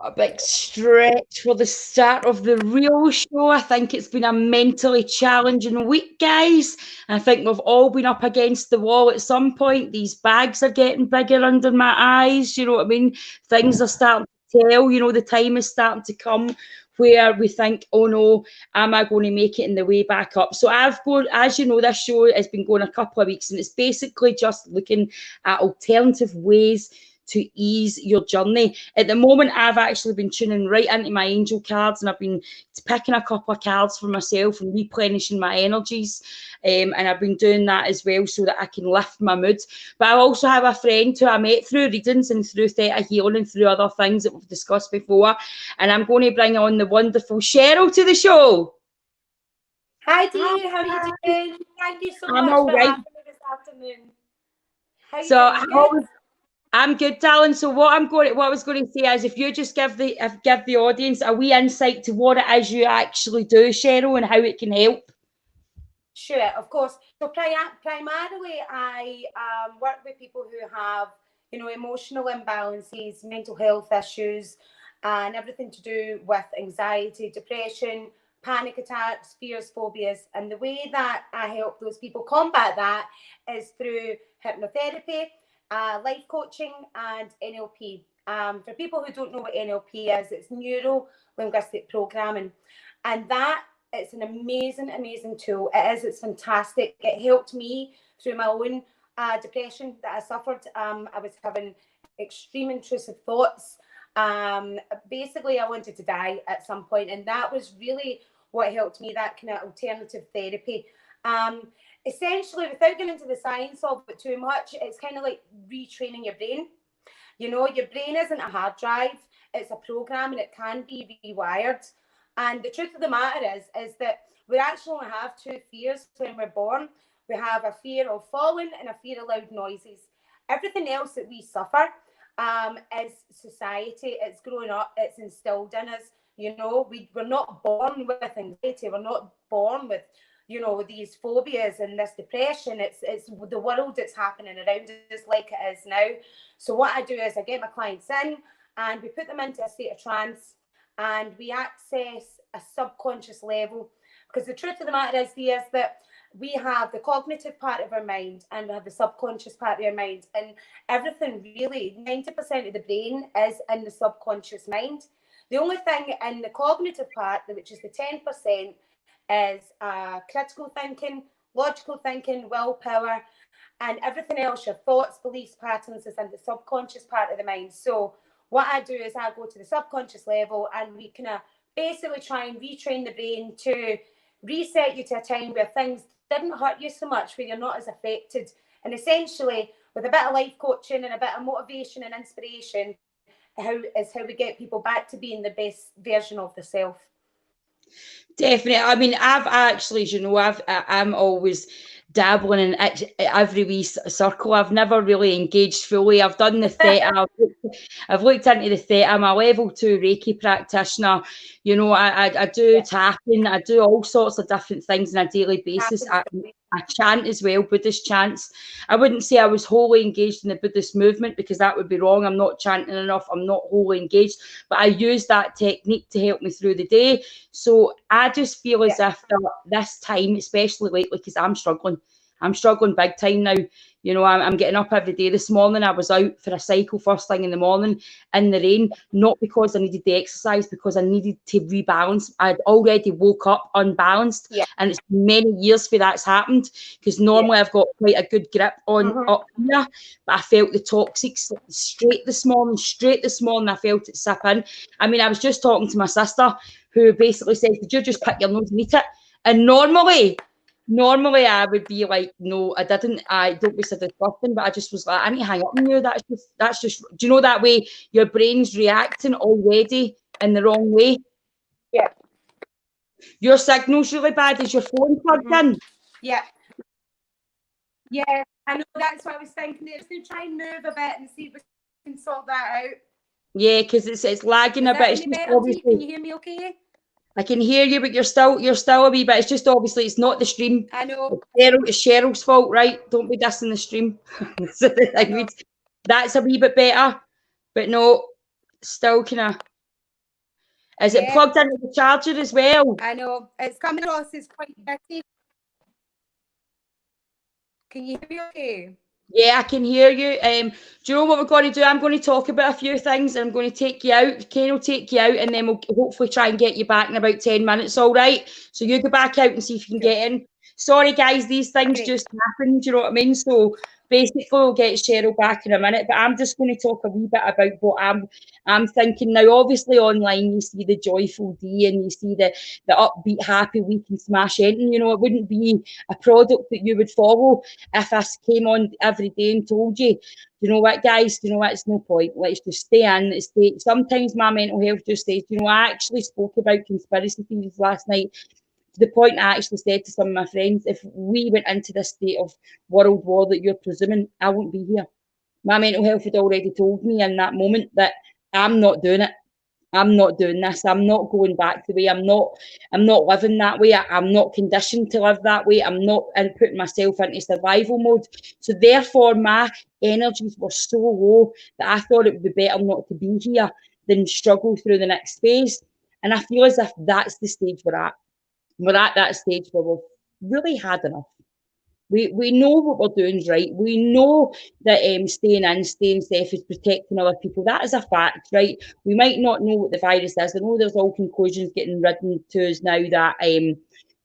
a big stretch for the start of the real show. I think it's been a mentally challenging week, guys. I think we've all been up against the wall at some point. These bags are getting bigger under my eyes. You know what I mean? Things are starting to tell. You know, the time is starting to come where we think, oh no, am I going to make it in the way back up? So I've gone, as you know, this show has been going a couple of weeks, and it's basically just looking at alternative ways to ease your journey. At the moment, I've actually been tuning right into my angel cards, and I've been picking a couple of cards for myself and replenishing my energies. And I've been doing that as well so that I can lift my mood. But I also have a friend who I met through readings and through theta healing and through other things that we've discussed before. And I'm going to bring on the wonderful Cheryl to the show. Hi Dee, how are you doing? Thank you so much for having me this afternoon. How you doing? I'm good, darling. So what I was going to say is, if you just give the audience a wee insight to what it is you actually do, Cheryl, and how it can help. Sure, of course. So primarily, I work with people who have, emotional imbalances, mental health issues, and everything to do with anxiety, depression, panic attacks, fears, phobias. And the way that I help those people combat that is through hypnotherapy, life coaching, and NLP. For people who don't know what NLP is, it's neuro linguistic programming, and that it's an amazing, amazing tool. It's fantastic. It helped me through my own depression that I suffered. I was having extreme intrusive thoughts. Basically, I wanted to die at some point, and that was really what helped me, that kind of alternative therapy. Essentially, without getting into the science of it too much, it's kind of like retraining your brain. Your brain isn't a hard drive. It's a program, and it can be rewired. And the truth of the matter is that we actually only have two fears when we're born. We have a fear of falling and a fear of loud noises. Everything else that we suffer is society. It's growing up. It's instilled in us. We're not born with anxiety. We're not born with, these phobias and this depression. It's the world that's happening around us like it is now. So what I do is I get my clients in and we put them into a state of trance, and we access a subconscious level, because the truth of the matter is that we have the cognitive part of our mind and we have the subconscious part of our mind, and everything really, 90% of the brain is in the subconscious mind. The only thing in the cognitive part, which is the 10%, is critical thinking, logical thinking, willpower, and everything else, your thoughts, beliefs, patterns, is in the subconscious part of the mind. So what I do is I go to the subconscious level, and we kind of basically try and retrain the brain to reset you to a time where things didn't hurt you so much, where you're not as affected. And essentially, with a bit of life coaching and a bit of motivation and inspiration, how we get people back to being the best version of themselves. Definitely. I mean, I've actually, I'm always dabbling in every wee circle. I've never really engaged fully. I've done the theta. I've looked into the theta. I'm a level 2 Reiki practitioner. I do tapping. I do all sorts of different things on a daily basis. I chant as well, Buddhist chants. I wouldn't say I was wholly engaged in the Buddhist movement, because that would be wrong. I'm not chanting enough. I'm not wholly engaged, but I use that technique to help me through the day. So I just feel as if this time, especially lately, because I'm struggling big time now. I'm getting up every day. This morning I was out for a cycle first thing in the morning in the rain, not because I needed the exercise, because I needed to rebalance. I'd already woke up unbalanced, and it's many years for that's happened, because normally I've got quite a good grip on up here, but I felt the toxic straight this morning. I felt it sip in. I mean, I was just talking to my sister, who basically said, "Did you just pick your nose and eat it?" And normally I would be like, no, I didn't. I don't be so disgusting, but I just was like, I need to hang up on you. That's just. Do you know that way your brain's reacting already in the wrong way? Yeah. Your signal's really bad. Is your phone plugged in? Yeah. Yeah, I know. That's what I was thinking. Just to try and move a bit and see if we can sort that out. Yeah, because it's lagging a bit. It's just obviously. Can you hear me okay? I can hear you, but you're still a wee bit. It's just obviously it's not the stream. I know. It's Cheryl's fault, right? Don't be dissing the stream. That's a wee bit better, but no, still kind of... Is it plugged into the charger as well? I know. It's coming across as quite bitty. Can you hear me okay? Yeah, I can hear you. Do you know what we're going to do? I'm going to talk about a few things, and I'm going to take you out. Kane will take you out, and then we'll hopefully try and get you back in about 10 minutes, all right? So you go back out and see if you can get in. Sorry, guys, these things just happen, do you know what I mean? So basically, we'll get Cheryl back in a minute, but I'm just going to talk a wee bit about what I'm thinking now. Obviously, online, you see the joyful Dee, and you see the upbeat, happy, we can smash anything. You know, it wouldn't be a product that you would follow if I came on every day and told you, you know what, guys, you know what, it's no point. Let's just stay in. Sometimes my mental health just says, you know, I actually spoke about conspiracy theories last night, to the point I actually said to some of my friends, if we went into this state of world war that you're presuming, I wouldn't be here. My mental health had already told me in that moment that I'm not doing it. I'm not doing this. I'm not going back the way. I'm not living that way. I'm not conditioned to live that way. I'm not putting myself into survival mode. So therefore, my energies were so low that I thought it would be better not to be here than struggle through the next phase. And I feel as if that's the stage we're at. We're at that stage where we've really had enough. We know what we're doing is right. We know that staying safe is protecting other people. That is a fact, right? We might not know what the virus is. I know there's all conclusions getting written to us now that, you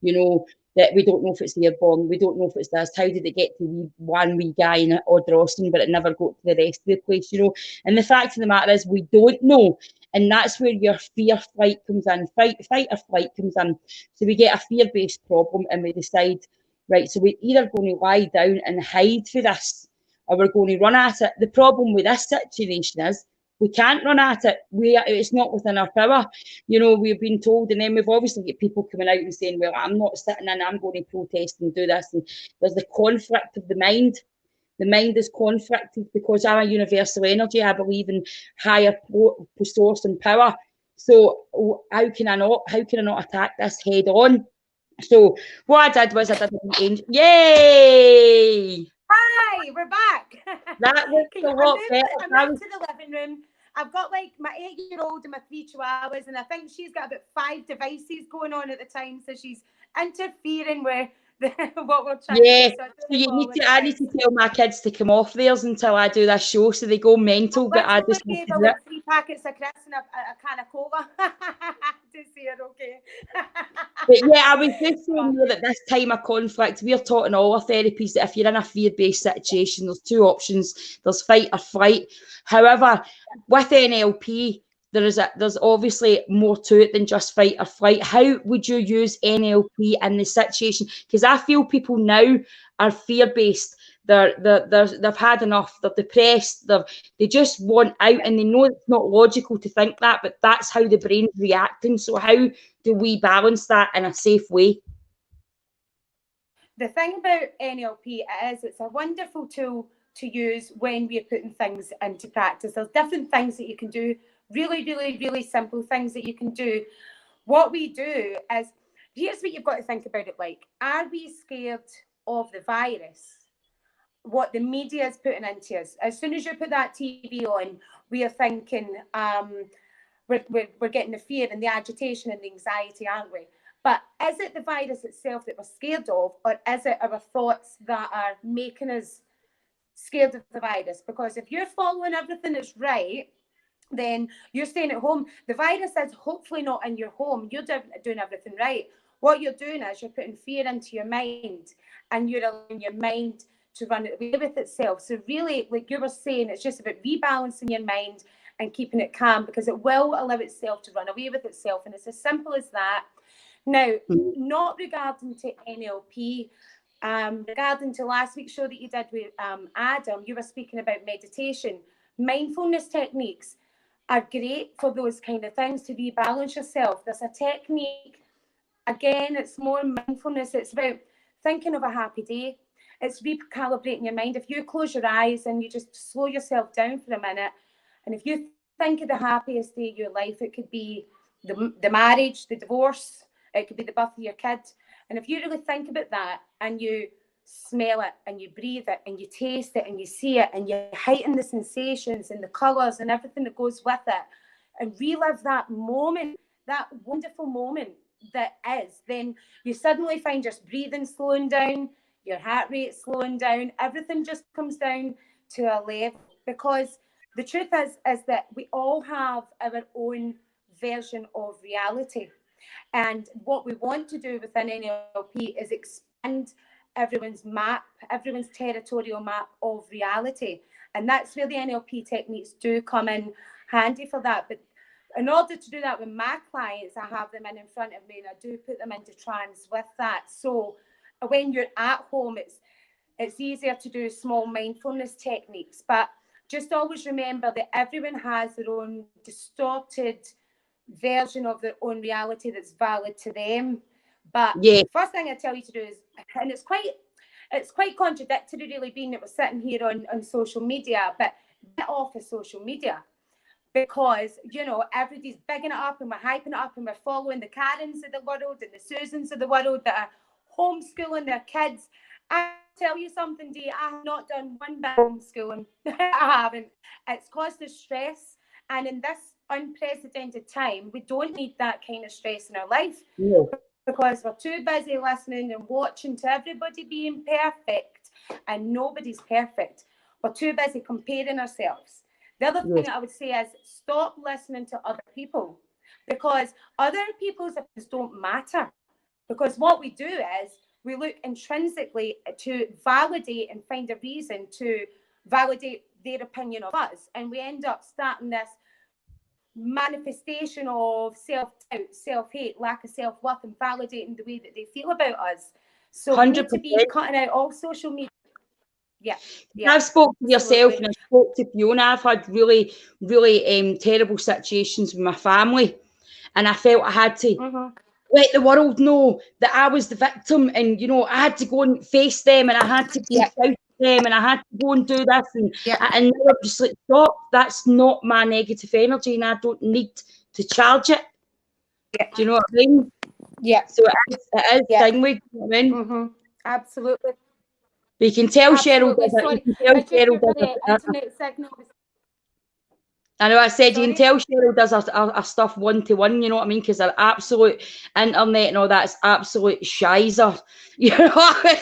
know, that we don't know if it's airborne. We don't know if it's this. How did it get to one wee guy in Austin, but it never got to the rest of the place, you know? And the fact of the matter is we don't know. And that's where your fear flight comes in. Fight or flight comes in. So we get a fear-based problem and we decide, right, so we're either going to lie down and hide for this, or we're going to run at it. The problem with this situation is we can't run at it. It's not within our power. You know, we've been told, and then we've obviously got people coming out and saying, well, I'm not sitting in, I'm going to protest and do this. And there's the conflict of the mind. The mind is conflicted because I'm a universal energy. I believe in higher source and power. So how can I not attack this head on? So what I did was I did an angel. Yay! Hi, we're back. That was a lot better. I moved to the living room. I've got like my 8-year-old and my 3 chihuahuas, and I think she's got about 5 devices going on at the time, so she's interfering with what we're trying to do. So I need to tell my kids to come off theirs until I do this show, so they go mental. But I just gave her like 3 packets of crisps and a can of cola to see her okay. But yeah, I was just saying that this time of conflict, we're taught in all our therapies that if you're in a fear-based situation, there's 2 options. There's fight or flight. However, with NLP, there's obviously more to it than just fight or flight. How would you use NLP in the situation? Because I feel people now are fear-based. They've had enough. They're depressed. They just want out, and they know it's not logical to think that, but that's how the brain's reacting. So how do we balance that in a safe way? The thing about NLP is it's a wonderful tool to use when we're putting things into practice. There's different things that you can do, really, really, really simple things that you can do. What we do is, here's what you've got to think about it like. Are we scared of the virus? What the media is putting into us? As soon as you put that TV on, we are thinking, we're getting the fear and the agitation and the anxiety, aren't we? But is it the virus itself that we're scared of, or is it our thoughts that are making us scared of the virus? Because if you're following everything that's right, then you're staying at home. The virus is hopefully not in your home. You're doing everything right. What you're doing is you're putting fear into your mind, and you're allowing your mind to run away with itself. So really, like you were saying, it's just about rebalancing your mind and keeping it calm, because it will allow itself to run away with itself. And it's as simple as that. Now, not regarding to NLP, regarding to last week's show that you did with Adam, you were speaking about meditation. Mindfulness techniques are great for those kind of things, to rebalance yourself. There's a technique, again, it's more mindfulness. It's about thinking of a happy day. It's recalibrating your mind. If you close your eyes and you just slow yourself down for a minute, and if you think of the happiest day of your life, it could be the marriage, the divorce, it could be the birth of your kid. And if you really think about that, and you smell it, and you breathe it, and you taste it, and you see it, and you heighten the sensations and the colours and everything that goes with it, and relive that moment, that wonderful moment that is, then you suddenly find your breathing slowing down, your heart rate slowing down, everything just comes down to a level. Because the truth is that we all have our own version of reality. And what we want to do within NLP is expand everyone's map, everyone's territorial map of reality. And that's where the NLP techniques do come in handy for that. But in order to do that with my clients, I have them in front of me and I do put them into trance with that. So when you're at home, it's easier to do small mindfulness techniques. But just always remember that everyone has their own distorted version of their own reality that's valid to them. But first thing I tell you to do is, and it's quite contradictory really, being that we're sitting here on social media, but get off of social media. Because, you know, everybody's bigging it up and we're hyping it up and we're following the Karens of the world and the Susans of the world that are homeschooling their kids. I tell you something, Dee, I have not done one bit of homeschooling. I haven't. It's caused us stress. And in this unprecedented time, we don't need that kind of stress in our life. No. Because we're too busy listening and watching to everybody being perfect, and nobody's perfect. We're too busy comparing ourselves. The other thing that I would say is stop listening to other people, because other people's opinions don't matter. Because what we do is we look intrinsically to validate and find a reason to validate their opinion of us. And we end up starting this manifestation of self-doubt, self-hate, lack of self-worth, and validating the way that they feel about us. So 100%. We need to be cutting out all social media. Yeah. I've spoke to yourself and I spoke to Fiona. I've had really, really terrible situations with my family, and I felt I had to let the world know that I was the victim, and you know I had to go and face them, and I had to be out to them, and I had to go and do this, and and now I'm just like, stop. That's not my negative energy, and I don't need to charge it. Do you know what I mean? Yeah. So it is thing. You know what I mean? Absolutely. You can tell Cheryl does it. You can tell Cheryl does it. Internet signal. I know I said you can tell Cheryl does her stuff one-to-one, you know what I mean? Because her absolute internet and all that is absolute shizer. You know, I'm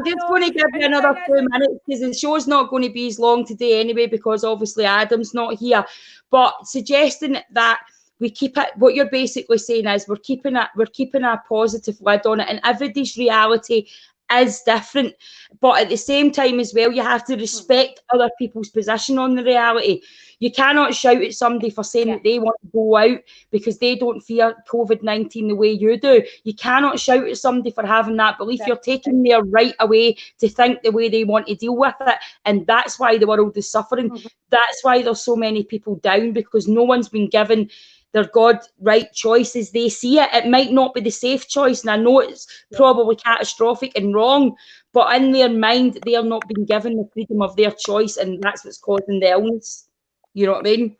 just going to give you another 2 minutes because the show's not going to be as long today anyway, because obviously Adam's not here. But suggesting that we keep it, what you're basically saying is we're keeping a positive lid on it, and everybody's reality is different, but at the same time as well, you have to respect other people's position on the reality. You cannot shout at somebody for saying that they want to go out because they don't fear COVID-19 the way you do. You cannot shout at somebody for having that belief. You're taking their right away to think the way they want to deal with it, and that's why the world is suffering. That's why there's so many people down, because no one's been given their God right choice as they see it. It might not be the safe choice, and I know it's probably catastrophic and wrong, but in their mind, they are not being given the freedom of their choice, and that's what's causing the illness. You know what I mean?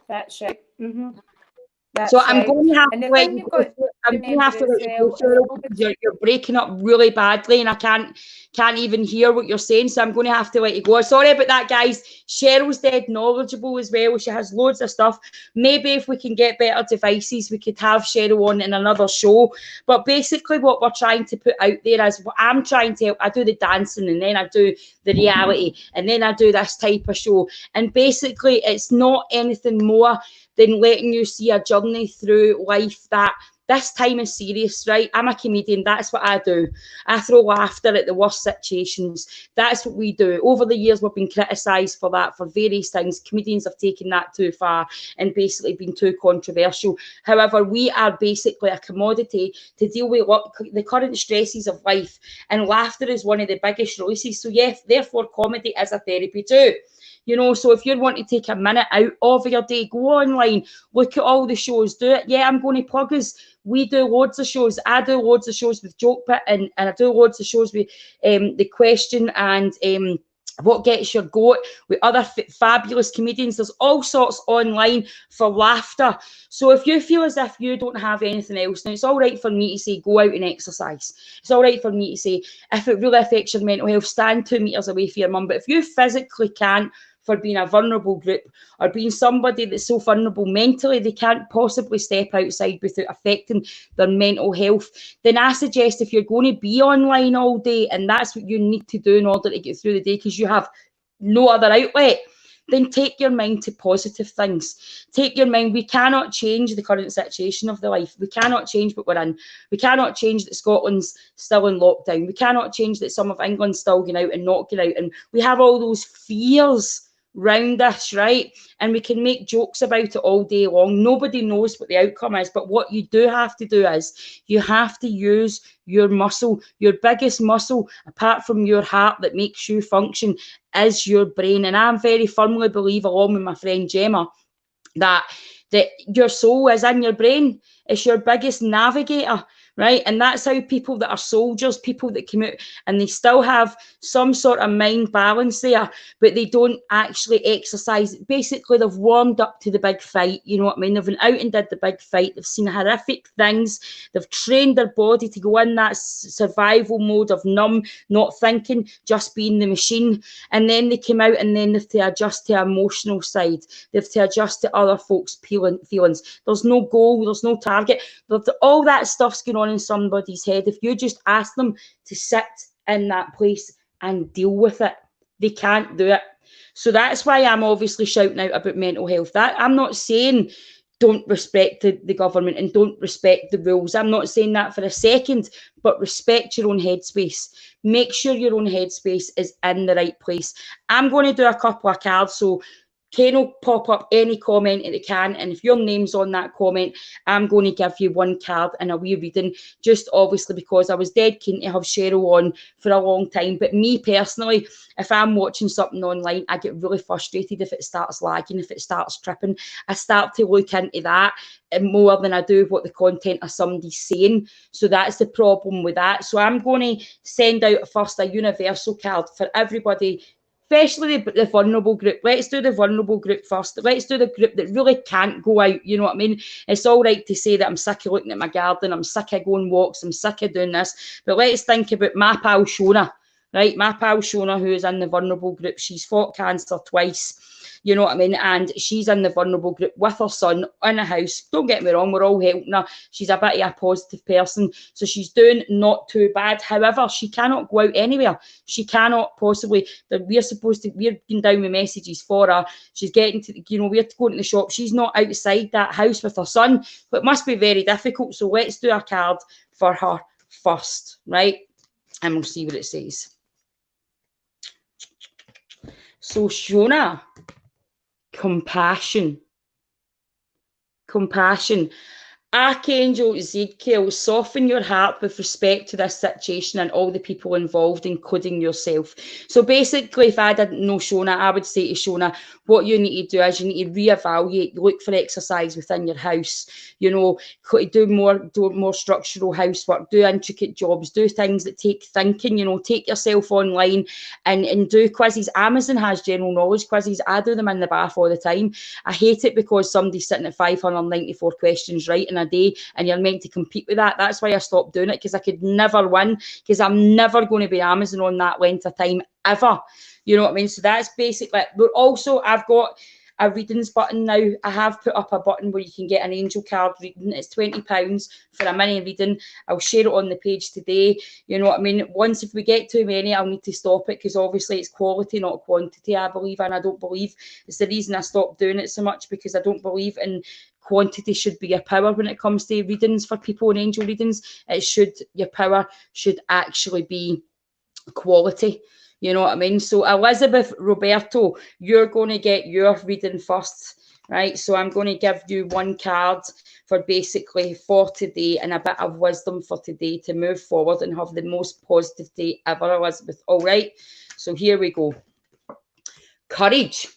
That's right. So I'm going to have to let you go. I'm going to have to let you go, Cheryl, because you're breaking up really badly, and I can't even hear what you're saying. So I'm going to have to let you go. Sorry about that, guys. Cheryl's dead knowledgeable as well. She has loads of stuff. Maybe if we can get better devices, we could have Cheryl on in another show. But basically, what we're trying to put out there is what I'm trying to help. I do the dancing, and then I do the reality, and then I do this type of show. And basically, it's not anything more than letting you see a journey through life that this time is serious, right? I'm a comedian. That's what I do. I throw laughter at the worst situations. That's what we do. Over the years, we've been criticised for that, for various things. Comedians have taken that too far and basically been too controversial. However, we are basically a commodity to deal with the current stresses of life, and laughter is one of the biggest releases. So yes, therefore, comedy is a therapy too. You know, so if you want to take a minute out of your day, go online, look at all the shows, do it. Yeah, I'm going to plug us. We do loads of shows. I do loads of shows with Joke Pit, and I do loads of shows with The Question and What Gets Your Goat with other fabulous comedians. There's all sorts online for laughter. So if you feel as if you don't have anything else, then it's all right for me to say go out and exercise. It's all right for me to say if it really affects your mental health, stand 2 meters away from your mum. But if you physically can't for being a vulnerable group or being somebody that's so vulnerable mentally they can't possibly step outside without affecting their mental health, then I suggest if you're going to be online all day and that's what you need to do in order to get through the day because you have no other outlet, then take your mind to positive things. Take your mind. We cannot change the current situation of the life. We cannot change what we're in. We cannot change that Scotland's still in lockdown. We cannot change that some of England's still going out and not going out. And we have all those fears round us, right? And we can make jokes about it all day long. Nobody knows what the outcome is. But what you do have to do is you have to use your muscle, your biggest muscle, apart from your heart that makes you function, is your brain. And I very firmly believe, along with my friend Gemma, that your soul is in your brain. It's your biggest navigator, right? And that's how people that are soldiers, people that come out and they still have some sort of mind balance there, but they don't actually exercise. Basically, they've warmed up to the big fight, you know what I mean? They've been out and did the big fight. They've seen horrific things. They've trained their body to go in that survival mode of numb, not thinking, just being the machine. And then they come out and then they have to adjust to emotional side. They have to adjust to other folks' feelings. There's no goal, there's no target. All that stuff's going on in somebody's head. If you just ask them to sit in that place and deal with it, they can't do it. So that's why I'm obviously shouting out about mental health. That I'm not saying don't respect the government and don't respect the rules. I'm not saying that for a second, but respect your own headspace. Make sure your own headspace is in the right place. I'm going to do a couple of cards, so Ken will pop up any comment that it can, and if your name's on that comment, I'm going to give you one card and a wee reading, just obviously because I was dead keen to have Cheryl on for a long time. But me personally, if I'm watching something online, I get really frustrated if it starts lagging, if it starts tripping. I start to look into that more than I do what the content of somebody's saying. So that's the problem with that. So I'm going to send out first a universal card for everybody, especially the vulnerable group. Let's do the vulnerable group first. Let's do the group that really can't go out. You know what I mean? It's all right to say that I'm sick of looking at my garden, I'm sick of going walks, I'm sick of doing this. But let's think about my pal Shona, right? My pal Shona, who is in the vulnerable group. She's fought cancer twice. You know what I mean? And she's in the vulnerable group with her son in a house. Don't get me wrong, we're all helping her. She's a bit of a positive person, so she's doing not too bad. However, she cannot go out anywhere. She cannot possibly. We're getting down with messages for her. She's getting to, we're going to the shop. She's not outside that house with her son, but it must be very difficult. So let's do a card for her first, right? And we'll see what it says. So Shona, compassion. Archangel Ezekiel, soften your heart with respect to this situation and all the people involved, including yourself. So basically, if I didn't know Shona, I would say to Shona, what you need to do is you need to reevaluate, look for exercise within your house, do more structural housework, do intricate jobs, do things that take thinking, take yourself online and do quizzes. Amazon has general knowledge quizzes. I do them in the bath all the time. I hate it because somebody's sitting at 594 questions right in a day and you're meant to compete with that. That's why I stopped doing it, because I could never win, because I'm never going to be Amazon on that length of time ever. You know what I mean? So that's basically it. But also I've got a readings button now. I have put up a button where you can get an angel card reading. It's £20 for a mini reading. I'll share it on the page today. You know what I mean? Once, if we get too many, I'll need to stop it, because obviously it's quality, not quantity, I believe. And I don't believe, it's the reason I stopped doing it so much, because I don't believe in quantity should be your power when it comes to readings for people and angel readings. Your power should actually be quality. You know what I mean? So Elizabeth Roberto, you're going to get your reading first, right? So I'm going to give you one card for basically for today and a bit of wisdom for today to move forward and have the most positive day ever, Elizabeth. All right. So here we go. Courage.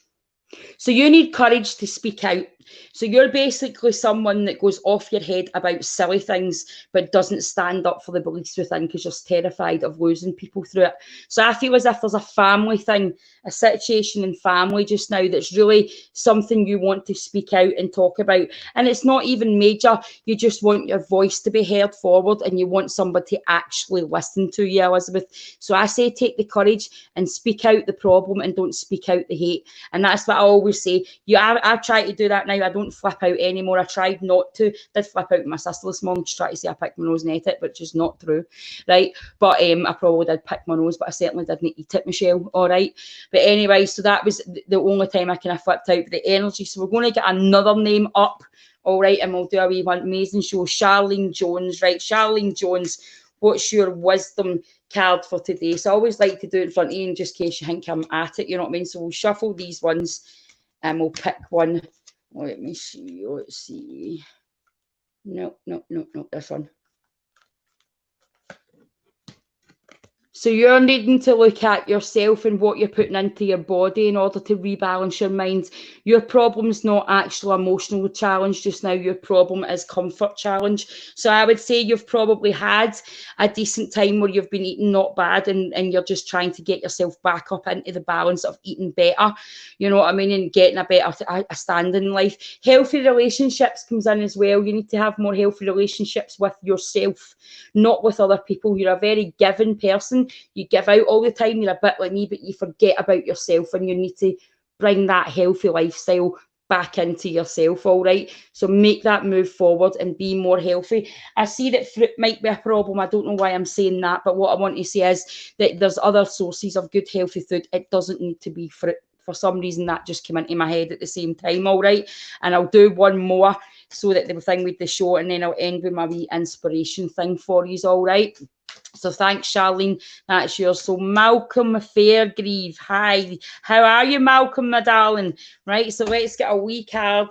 So you need courage to speak out. So you're basically someone that goes off your head about silly things, but doesn't stand up for the beliefs within because you're terrified of losing people through it. So I feel as if there's a family thing, a situation in family just now that's really something you want to speak out and talk about. And it's not even major. You just want your voice to be heard forward, and you want somebody to actually listen to you, Elizabeth. So I say take the courage and speak out the problem, and don't speak out the hate. And that's what I always say. I try to do that now. I don't flip out anymore. I tried not to. Did flip out with my sister this morning. She tried to say I picked my nose and ate it, which is not true, right? But I probably did pick my nose, but I certainly didn't eat it, Michelle, all right? But anyway, so that was the only time I kind of flipped out with the energy. So we're going to get another name up, all right? And we'll do a wee one amazing show. Charlene Jones, right? Charlene Jones, what's your wisdom card for today? So I always like to do it in front of you, in just case you think I'm at it, you know what I mean? So we'll shuffle these ones and we'll pick one. Let me see. Let's see. No, this one. So you're needing to look at yourself and what you're putting into your body in order to rebalance your mind. Your problem's not actual emotional challenge just now. Your problem is comfort challenge. So I would say you've probably had a decent time where you've been eating not bad, and you're just trying to get yourself back up into the balance of eating better, you know what I mean, and getting a better a stand in life. Healthy relationships comes in as well. You need to have more healthy relationships with yourself, not with other people. You're a very giving person. You give out all the time. You're a bit like me, but you forget about yourself, and you need to bring that healthy lifestyle back into yourself, all right? So make that move forward and be more healthy. I see that fruit might be a problem. I don't know why I'm saying that, but what I want to say is that there's other sources of good healthy food. It doesn't need to be fruit. For some reason, that just came into my head at the same time, all right? And I'll do one more so that the thing with the show, and then I'll end with my wee inspiration thing for you, all right? So thanks, Charlene. That's yours. So Malcolm Fairgrieve. Hi. How are you, Malcolm, my darling? Right, so let's get a wee card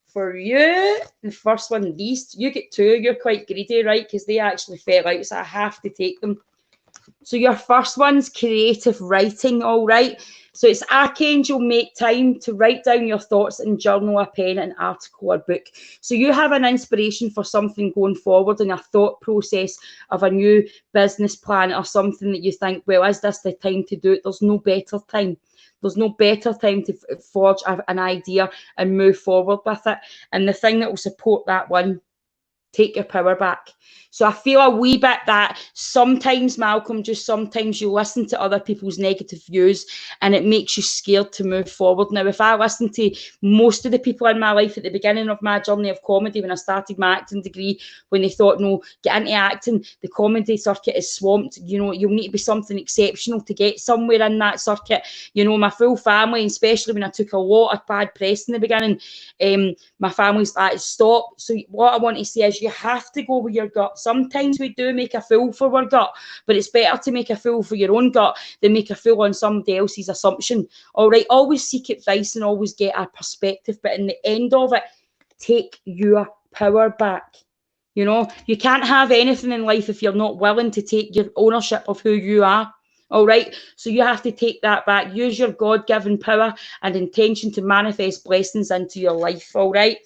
for you. The first one, these. You get two. You're quite greedy, right? Because they actually fell out, so I have to take them. So your first one's creative writing, all right? So it's Archangel, make time to write down your thoughts and journal, a pen, an article, or book. So you have an inspiration for something going forward, and a thought process of a new business plan or something that you think, well, is this the time to do it? There's no better time. There's no better time to forge an idea and move forward with it. And the thing that will support that one, take your power back. So I feel a wee bit that sometimes, Malcolm, just sometimes you listen to other people's negative views and it makes you scared to move forward. Now, if I listened to most of the people in my life at the beginning of my journey of comedy, when I started my acting degree, when they thought, no, get into acting, the comedy circuit is swamped, you know, you'll need to be something exceptional to get somewhere in that circuit. You know, my full family, especially when I took a lot of bad press in the beginning, my family's like, stop. So what I want to say is you have to go with your gut. Sometimes we do make a fool for our gut, but it's better to make a fool for your own gut than make a fool on somebody else's assumption. All right, always seek advice and always get a perspective, but in the end of it, take your power back. You know, you can't have anything in life if you're not willing to take your ownership of who you are. All right, so you have to take that back. Use your God-given power and intention to manifest blessings into your life. All right.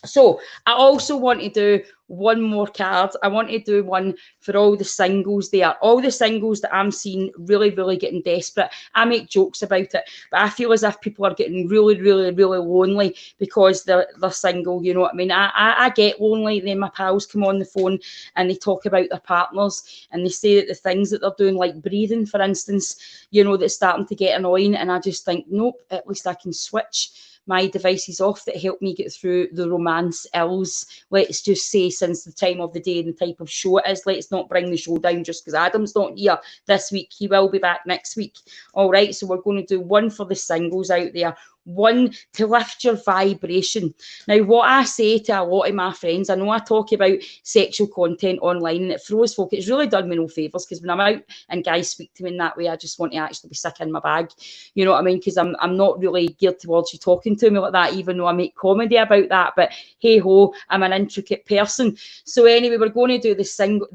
So I also want to do one more card. I want to do one for all the singles there. All the singles that I'm seeing really, really getting desperate. I make jokes about it, but I feel as if people are getting really, really, really lonely because they're single. You know what I mean? I get lonely. Then my pals come on the phone and they talk about their partners and they say that the things that they're doing, like breathing, for instance, you know, that's starting to get annoying. And I just think, nope, at least I can switch my devices off that help me get through the romance ills, let's just say, since the time of the day and the type of show it is. Let's not bring the show down just because Adam's not here this week. He will be back next week. All right, so we're going to do one for the singles out there, one to lift your vibration. Now, what I say to a lot of my friends, I know I talk about sexual content online and it throws folk, it's really done me no favours, because when I'm out and guys speak to me in that way, I just want to actually be sick in my bag. You know what I mean? Because I'm not really geared towards you talking to me like that, even though I make comedy about that. But hey ho, I'm an intricate person. So anyway, we're going to do the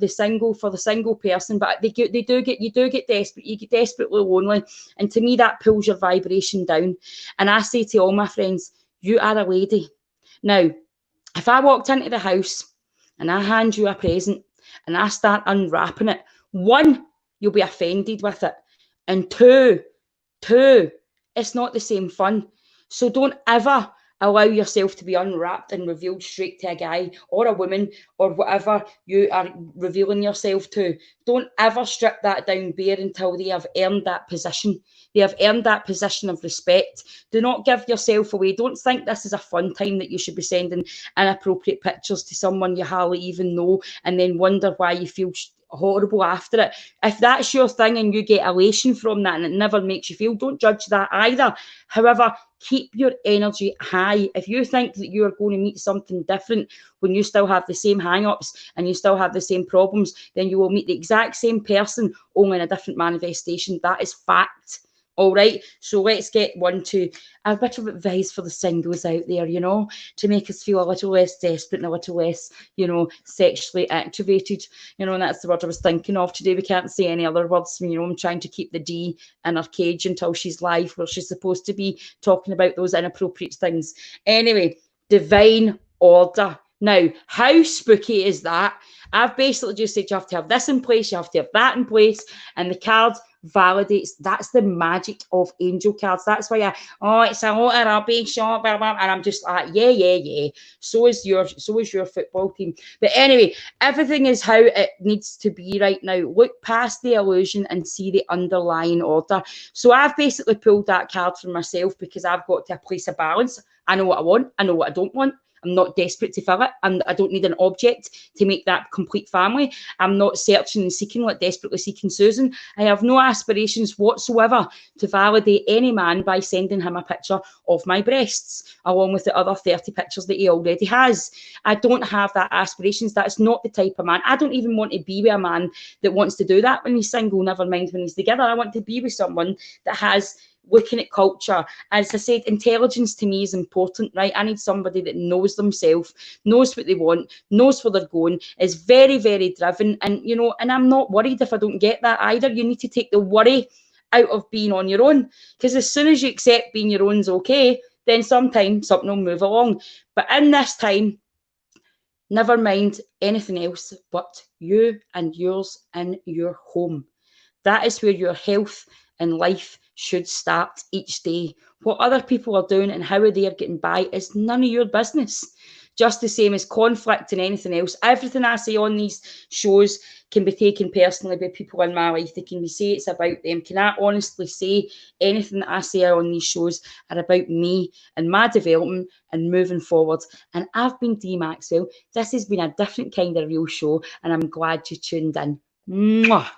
single for the single person, but you do get desperate. You get desperately lonely, and to me that pulls your vibration down. And I say to all my friends, you are a lady. Now, if I walked into the house and I hand you a present and I start unwrapping it, one, you'll be offended with it. And two, it's not the same fun. So don't ever allow yourself to be unwrapped and revealed straight to a guy or a woman or whatever you are revealing yourself to. Don't ever strip that down bare until they have earned that position. They have earned that position of respect. Do not give yourself away. Don't think this is a fun time that you should be sending inappropriate pictures to someone you hardly even know and then wonder why you feel horrible after it. If that's your thing and you get elation from that and it never makes you feel, don't judge that either. However, keep your energy high. If you think that you are going to meet something different when you still have the same hang-ups and you still have the same problems, then you will meet the exact same person, only in a different manifestation. That is fact. All right, so let's get one to a bit of advice for the singles out there, you know, to make us feel a little less desperate and a little less, you know, sexually activated. You know, and that's the word I was thinking of today. We can't say any other words. You know, I'm trying to keep the D in her cage until she's live, where she's supposed to be talking about those inappropriate things. Anyway, divine order. Now, how spooky is that? I've basically just said you have to have this in place, you have to have that in place, and the card validates. That's the magic of angel cards. That's why it's a lot of rubbish, and I'm just like, yeah. So is your football team. But anyway, everything is how it needs to be right now. Look past the illusion and see the underlying order. So I've basically pulled that card for myself because I've got to a place of balance. I know what I want, I know what I don't want. I'm not desperate to fill it. I don't need an object to make that complete family. I'm not searching and seeking like desperately seeking Susan. I have no aspirations whatsoever to validate any man by sending him a picture of my breasts, along with the other 30 pictures that he already has. I don't have that aspirations. That's not the type of man. I don't even want to be with a man that wants to do that when he's single, never mind when he's together. I want to be with someone that has looking at culture. As I said, intelligence to me is important, right? I need somebody that knows themselves, knows what they want, knows where they're going, is very, very driven. And, you know, and I'm not worried if I don't get that either. You need to take the worry out of being on your own, because as soon as you accept being your own's okay, then sometimes something will move along. But in this time, never mind anything else but you and yours in your home. That is where your health and life should start each day. What other people are doing and how they are getting by is none of your business. Just the same as conflict and anything else. Everything I say on these shows can be taken personally by people in my life. They can say it's about them. Can I honestly say anything that I say on these shows are about me and my development and moving forward? And I've been Dee Maxwell. This has been a different kind of real show, and I'm glad you tuned in. Mwah.